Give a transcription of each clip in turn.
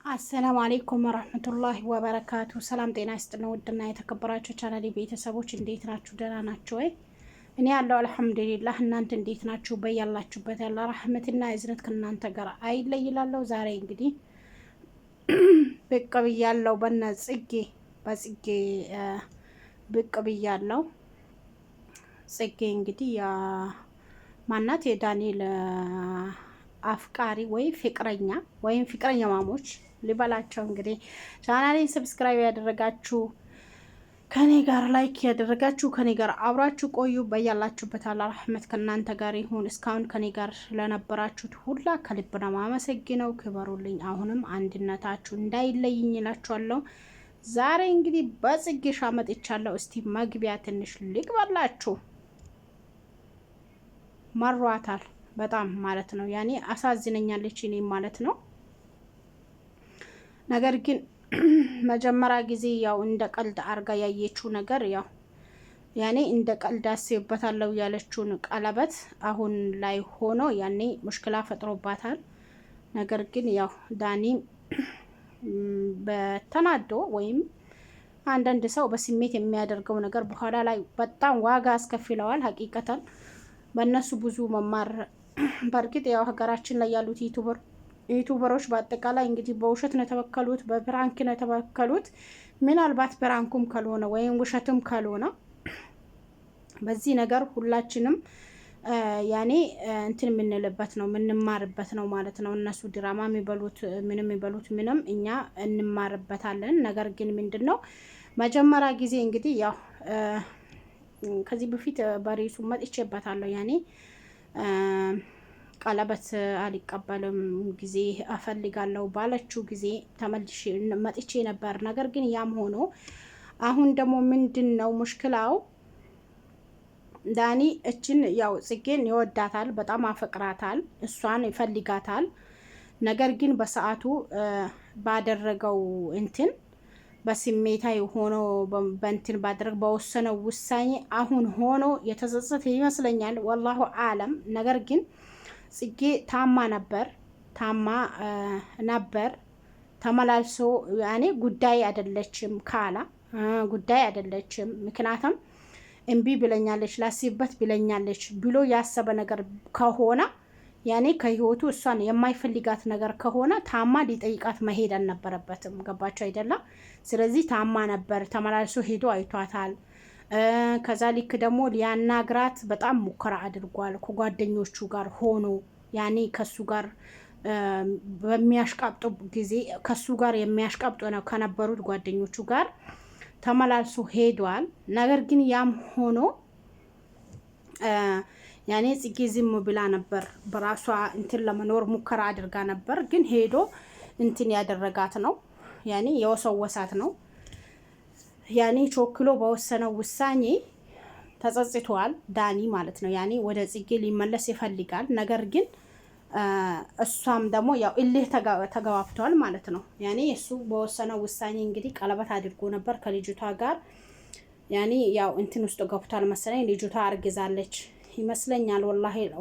አሰላሙ አሌይኩም ወረህመቱላሂ ወበረካቱ። ሰላም ጤና ይስጥልን። ውድና የተከበራችሁ ቻናሌ ቤተሰቦች እንዴት ናችሁ? ደህና ናችሁ ወይ? እኔ ያለው አልሐምዱሊላህ። እናንተ እንዴት ናችሁ? በያላችሁበት ያለ ረህመትና እዝነት ከእናንተ ጋር አይለይላለሁ። ዛሬ እንግዲህ ብቅ ብያለሁ በጽጌ ብቅ ብያለሁ። ጽጌ እንግዲህ ማናት የዳንኤል አፍቃሪ ወይም ፍቅረኛ ማሞች ሊበላቸው። እንግዲህ ቻናሌን ሰብስክራይብ ያደረጋችሁ ከኔ ጋር ላይክ ያደረጋችሁ ከኔ ጋር አብራችሁ ቆዩ። በያላችሁበት አላህ ረህመት ከእናንተ ጋር ይሁን። እስካሁን ከኔ ጋር ለነበራችሁት ሁላ ከልብ ነው የማመሰግነው። ክበሩልኝ። አሁንም አንድነታችሁ እንዳይለይኝ እላችኋለሁ። ዛሬ እንግዲህ በጽጌ ሻመጥቻለሁ። እስቲ መግቢያ ትንሽ ልቅበላችሁ። መሯታል በጣም ማለት ነው። ያኔ አሳዝነኛለች እኔ ማለት ነው። ነገር ግን መጀመሪያ ጊዜ ያው እንደ ቀልድ አርጋ ያየችው ነገር ያኔ እንደ ቀልድ አስቤበታለሁ ያለችውን ቀለበት አሁን ላይ ሆኖ ያኔ ሙሽክላ ፈጥሮባታል። ነገር ግን ያው ዳኒ በተናዶ ወይም አንዳንድ ሰው በስሜት የሚያደርገው ነገር በኋላ ላይ በጣም ዋጋ አስከፍለዋል። ሀቂቀተን በእነሱ ብዙ መማር በእርግጥ ያው ሀገራችን ላይ ያሉት ዩቱበሮች በአጠቃላይ እንግዲህ በውሸት ነው የተበከሉት፣ በፕራንክ ነው የተበከሉት። ምናልባት ፕራንኩም ካልሆነ ወይም ውሸትም ካልሆነ በዚህ ነገር ሁላችንም ያኔ እንትን የምንልበት ነው የምንማርበት ነው ማለት ነው። እነሱ ድራማ የሚበሉት ምንም እኛ እንማርበታለን። ነገር ግን ምንድን ነው መጀመሪያ ጊዜ እንግዲህ ያው ከዚህ በፊት በሬሱ መጥቼበታለሁ። ያኔ ቀለበት አልቀበልም ጊዜ እፈልጋለሁ ባለችው ጊዜ ተመልሼ መጥቼ ነበር። ነገር ግን ያም ሆኖ አሁን ደግሞ ምንድን ነው ሙሽክላው ዳኒ እችን ያው ጽጌን ይወዳታል፣ በጣም አፈቅራታል፣ እሷን ይፈልጋታል። ነገር ግን በሰዓቱ ባደረገው እንትን በስሜታዊ ሆኖ በእንትን ባደረግ በወሰነው ውሳኔ አሁን ሆኖ የተጸጸተ ይመስለኛል። ወላሁ አለም። ነገር ግን ጽጌ ታማ ነበር ተመላልሶ ያኔ ጉዳይ አይደለችም ካላ ጉዳይ አይደለችም። ምክንያቱም እምቢ ብለኛለች፣ ላስብበት ብለኛለች ብሎ ያሰበ ነገር ከሆነ ያኔ ከህይወቱ እሷን የማይፈልጋት ነገር ከሆነ ታማ ሊጠይቃት መሄድ አልነበረበትም። ገባቸው አይደለም? ስለዚህ ታማ ነበር፣ ተመላልሶ ሄዶ አይቷታል። ከዛ ልክ ደግሞ ሊያናግራት በጣም ሙከራ አድርጓል። ከጓደኞቹ ጋር ሆኖ ያኔ ከሱ ጋር በሚያሽቃብጡ ጊዜ ከሱ ጋር የሚያሽቃብጡ ነው ከነበሩት ጓደኞቹ ጋር ተመላልሶ ሄዷል። ነገር ግን ያም ሆኖ ያኔ ጽጌ ዝም ብላ ነበር። በራሷ እንትን ለመኖር ሙከራ አድርጋ ነበር። ግን ሄዶ እንትን ያደረጋት ነው ያኔ የወሰወሳት ነው። ያኔ ቾክሎ በወሰነው ውሳኔ ተጸጽቷል ዳኒ ማለት ነው። ያኔ ወደ ጽጌ ሊመለስ ይፈልጋል። ነገር ግን እሷም ደግሞ ያው እልህ ተገባብተዋል ማለት ነው። ያኔ እሱ በወሰነው ውሳኔ እንግዲህ ቀለበት አድርጎ ነበር ከልጅቷ ጋር። ያኔ ያው እንትን ውስጥ ገብቷል መሰለኝ። ልጅቷ አርግዛለች ይመስለኛል።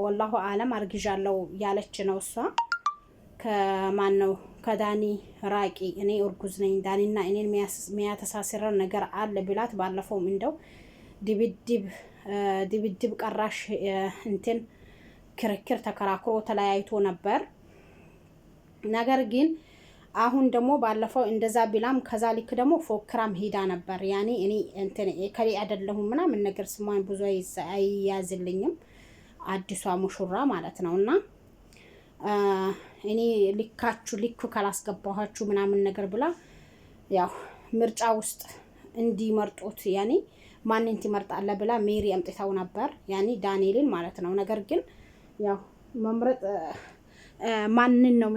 ወላሁ አለም አርግዣለሁ ያለች ነው እሷ። ከማን ነው ከዳኒ ራቂ፣ እኔ እርጉዝ ነኝ፣ ዳኒና እኔን የሚያተሳስረን ነገር አለ ብላት ባለፈውም እንደው ድብድብ ቀራሽ እንትን ክርክር ተከራክሮ ተለያይቶ ነበር። ነገር ግን አሁን ደግሞ ባለፈው እንደዛ ቢላም ከዛ ልክ ደግሞ ፎክራም ሄዳ ነበር። ያኔ እኔ እንትን ከሌ አይደለሁም ምናምን ነገር ስሟን ብዙ አይያዝልኝም አዲሷ ሙሽራ ማለት ነውና እኔ ልክ ካላስገባኋችሁ ምናምን ነገር ብላ ያው ምርጫ ውስጥ እንዲመርጡት ያኔ ማንን ትመርጣለህ ብላ ሜሪ አምጥታው ነበር ያኔ ዳንኤልን ማለት ነው። ነገር ግን ያው መምረጥ ማንን ነው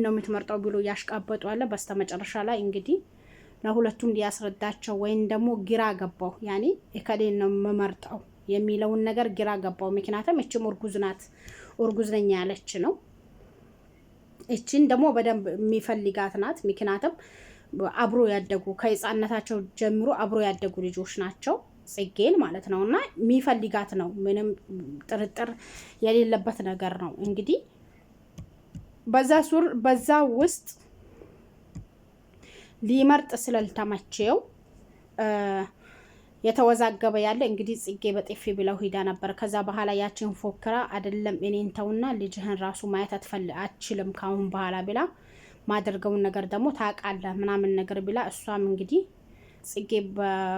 የምትመርጠው ብሎ ያሽቃበጡ አለ። በስተመጨረሻ ላይ እንግዲህ ለሁለቱም ሊያስረዳቸው ወይም ደግሞ ግራ ገባው። ያኔ እከሌን ነው የምመርጠው የሚለውን ነገር ግራ ገባው። ምክንያቱም እችም እርጉዝ ነኝ ያለች ነው። እችን ደግሞ በደንብ የሚፈልጋት ናት። ምክንያቱም አብሮ ያደጉ ከህፃንነታቸው ጀምሮ አብሮ ያደጉ ልጆች ናቸው። ጽጌን ማለት ነው። እና የሚፈልጋት ነው። ምንም ጥርጥር የሌለበት ነገር ነው። እንግዲህ በዛ ውስጥ ሊመርጥ ስለልተመቸው የተወዛገበ ያለ እንግዲህ ጽጌ በጥፊ ብለው ሂዳ ነበር። ከዛ በኋላ ያችን ፎክራ አይደለም እኔን ተውና ልጅህን ራሱ ማየት አትችልም ካሁን በኋላ ብላ ማደርገውን ነገር ደግሞ ታውቃለህ ምናምን ነገር ብላ እሷም እንግዲህ ጽጌ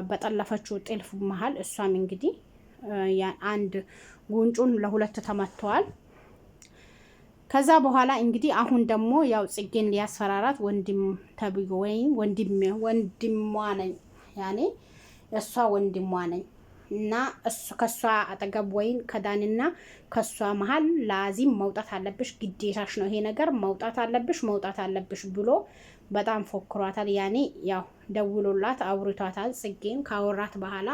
በጠለፈችው ጥልፍ መሀል እሷም እንግዲህ አንድ ጉንጩን ለሁለት ተመቷል። ከዛ በኋላ እንግዲህ አሁን ደግሞ ያው ጽጌን ሊያስፈራራት ወንድም ተብዮ ወይም ወንድሟ ነኝ ያኔ እሷ ወንድሟ ነኝ እና እሱ ከሷ አጠገብ ወይን ከዳንና ከሷ መሀል ላዚም መውጣት አለብሽ፣ ግዴታሽ ነው ይሄ ነገር መውጣት አለብሽ ብሎ በጣም ፎክሯታል። ያኔ ያው ደውሎላት አውርቷታል። ጽጌን ካወራት በኋላ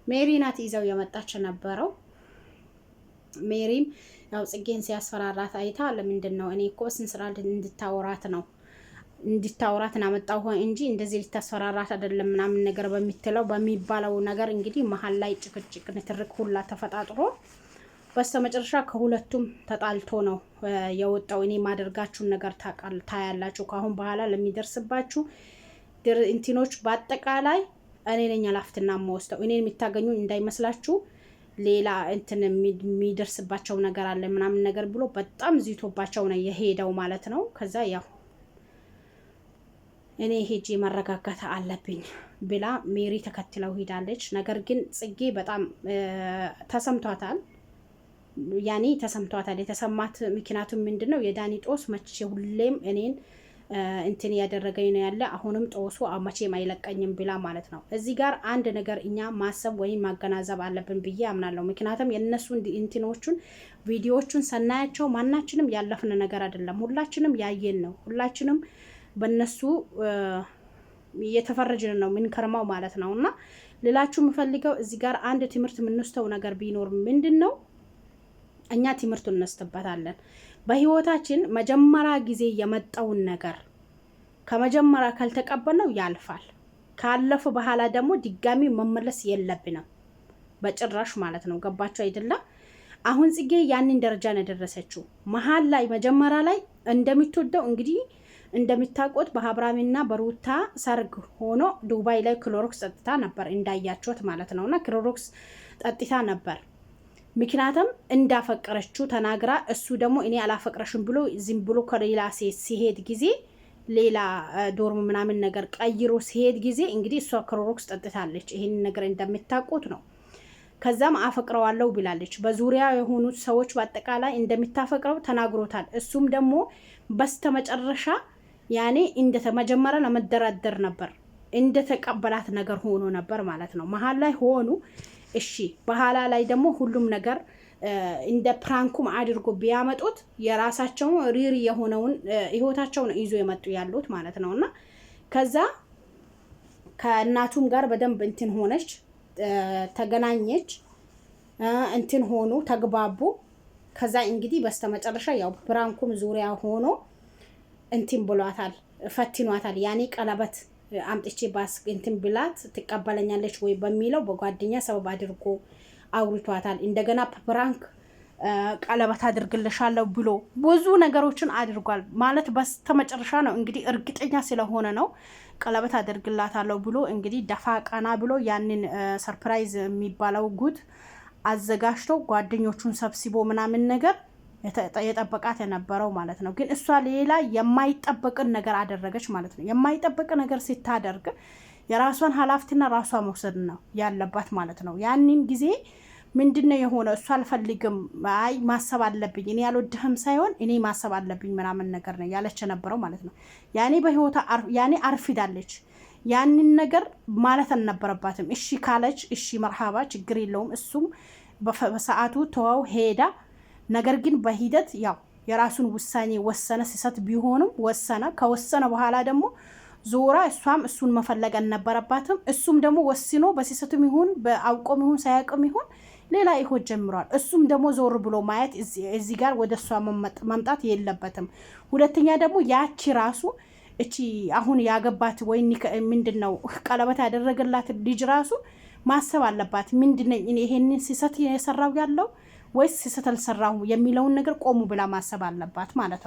ሜሪ ናት ይዘው የመጣች ነበረው። ሜሪም ያው ጽጌን ሲያስፈራራት አይታ ለምንድን ነው እኔ እኮ በስንት ስራ እንድታወራት ናመጣው እንጂ እንደዚህ ልታስፈራራት አይደለም ምናምን ነገር በሚባለው ነገር እንግዲህ መሀል ላይ ጭቅጭቅ ንትርክ ሁላ ተፈጣጥሮ በስተመጨረሻ ከሁለቱም ተጣልቶ ነው የወጣው። እኔ ማደርጋችሁን ነገር ታያላችሁ፣ ካሁን በኋላ ለሚደርስባችሁ እንትኖች በአጠቃላይ እኔ ነኝ ኃላፊነትና የምወስደው፣ እኔን የምታገኙ እንዳይመስላችሁ ሌላ እንትን የሚደርስባቸው ነገር አለ ምናምን ነገር ብሎ በጣም ዚቶባቸው ነው የሄደው ማለት ነው። ከዛ ያው እኔ ሄጄ መረጋጋት አለብኝ ብላ ሜሪ ተከትለው ሄዳለች። ነገር ግን ጽጌ በጣም ተሰምቷታል። ያኔ ተሰምቷታል። የተሰማት ምክንያቱም ምንድነው የዳኒ ጦስ መቼ ሁሌም እኔን እንትን ያደረገኝ ነው ያለ አሁንም ጦሱ መቼም አይለቀኝም ብላ ማለት ነው። እዚህ ጋር አንድ ነገር እኛ ማሰብ ወይም ማገናዘብ አለብን ብዬ አምናለሁ። ምክንያቱም የነሱ እንትኖቹን ቪዲዮዎቹን ሰናያቸው ማናችንም ያለፍን ነገር አይደለም፣ ሁላችንም ያየን ነው። ሁላችንም በነሱ እየተፈረጅን ነው ምን ከርማው ማለት ነው። እና ሌላችሁ የምፈልገው እዚህ ጋር አንድ ትምህርት የምንወስደው ነገር ቢኖር ምንድነው እኛ ትምህርት እንወስድበታለን። በህይወታችን መጀመሪያ ጊዜ የመጣውን ነገር ከመጀመሪያ ካልተቀበልነው ያልፋል። ካለፈ በኋላ ደግሞ ድጋሚ መመለስ የለብንም በጭራሽ ማለት ነው። ገባችሁ አይደለም? አሁን ጽጌ ያንን ደረጃ ነው ደረሰችው። መሀል ላይ መጀመሪያ ላይ እንደምትወደው እንግዲህ እንደምታውቁት በአብርሃምና በሩታ ሰርግ ሆኖ ዱባይ ላይ ክሎሮክስ ጠጥታ ነበር እንዳያችሁት ማለት ነውና ክሎሮክስ ጠጥታ ነበር። ምክንያቱም እንዳፈቀረችው ተናግራ እሱ ደግሞ እኔ አላፈቅረሽም ብሎ ዝም ብሎ ከሌላ ሴት ሲሄድ ጊዜ ሌላ ዶርም ምናምን ነገር ቀይሮ ሲሄድ ጊዜ እንግዲህ እሷ ክሎሮክስ ጠጥታለች። ይሄን ነገር እንደምታውቁት ነው። ከዛም አፈቅረዋለሁ ብላለች። በዙሪያ የሆኑት ሰዎች በአጠቃላይ እንደምታፈቅረው ተናግሮታል። እሱም ደግሞ በስተመጨረሻ ያኔ እንደተመጀመረ ለመደራደር ነበር እንደተቀበላት ነገር ሆኖ ነበር ማለት ነው። መሀል ላይ ሆኑ እሺ፣ በኋላ ላይ ደግሞ ሁሉም ነገር እንደ ፕራንኩም አድርጎ ቢያመጡት የራሳቸው ሪሪ የሆነውን ህይወታቸውን ይዞ የመጡ ያሉት ማለት ነውና ከዛ ከእናቱም ጋር በደንብ እንትን ሆነች፣ ተገናኘች፣ እንትን ሆኑ፣ ተግባቡ። ከዛ እንግዲህ በስተመጨረሻ ያው ፕራንኩም ዙሪያ ሆኖ እንትን ብሏታል፣ ፈትኗታል። ያኔ ቀለበት አምጥቼ ባስ እንትን ብላት ትቀበለኛለች ወይ በሚለው በጓደኛ ሰበብ አድርጎ አውርቷታል። እንደገና ፕራንክ ቀለበት አድርግልሻለሁ ብሎ ብዙ ነገሮችን አድርጓል ማለት በስተመጨረሻ ነው እንግዲህ እርግጠኛ ስለሆነ ነው ቀለበት አድርግላታለሁ ብሎ እንግዲህ ደፋ ቀና ብሎ ያንን ሰርፕራይዝ የሚባለው ጉድ አዘጋጅቶ ጓደኞቹን ሰብስቦ ምናምን ነገር የጠበቃት የነበረው ማለት ነው። ግን እሷ ሌላ የማይጠበቅን ነገር አደረገች ማለት ነው። የማይጠበቅ ነገር ስታደርግ የራሷን ኃላፊነትና ራሷ መውሰድ ነው ያለባት ማለት ነው። ያንን ጊዜ ምንድነው የሆነ እሷ አልፈልግም፣ አይ ማሰብ አለብኝ፣ እኔ ያልወድህም ሳይሆን እኔ ማሰብ አለብኝ ምናምን ነገር ነው ያለች የነበረው ማለት ነው። ያኔ በህይወታ ያኔ አርፊዳለች። ያንን ነገር ማለት አልነበረባትም። እሺ ካለች እሺ መርሃባ ችግር የለውም እሱም በሰዓቱ ተዋው ሄዳ። ነገር ግን በሂደት ያው የራሱን ውሳኔ ወሰነ። ሲሰት ቢሆንም ወሰነ። ከወሰነ በኋላ ደግሞ ዞራ እሷም እሱን መፈለግ አልነበረባትም። እሱም ደግሞ ወስኖ በሲሰቱም ይሁን በአውቆም ይሁን ሳያውቅም ይሁን ሌላ ይሆን ጀምሯል። እሱም ደግሞ ዞር ብሎ ማየት እዚህ ጋር ወደ እሷ መምጣት የለበትም። ሁለተኛ ደግሞ ያቺ ራሱ እቺ አሁን ያገባት ወይ ምንድነው ቀለበት ያደረገላት ልጅ ራሱ ማሰብ አለባት። ምንድነው ይሄንን ሲሰት የሰራው ያለው ወይስ ሲሰት አልሰራው የሚለውን ነገር ቆሙ ብላ ማሰብ አለባት ማለት ነው።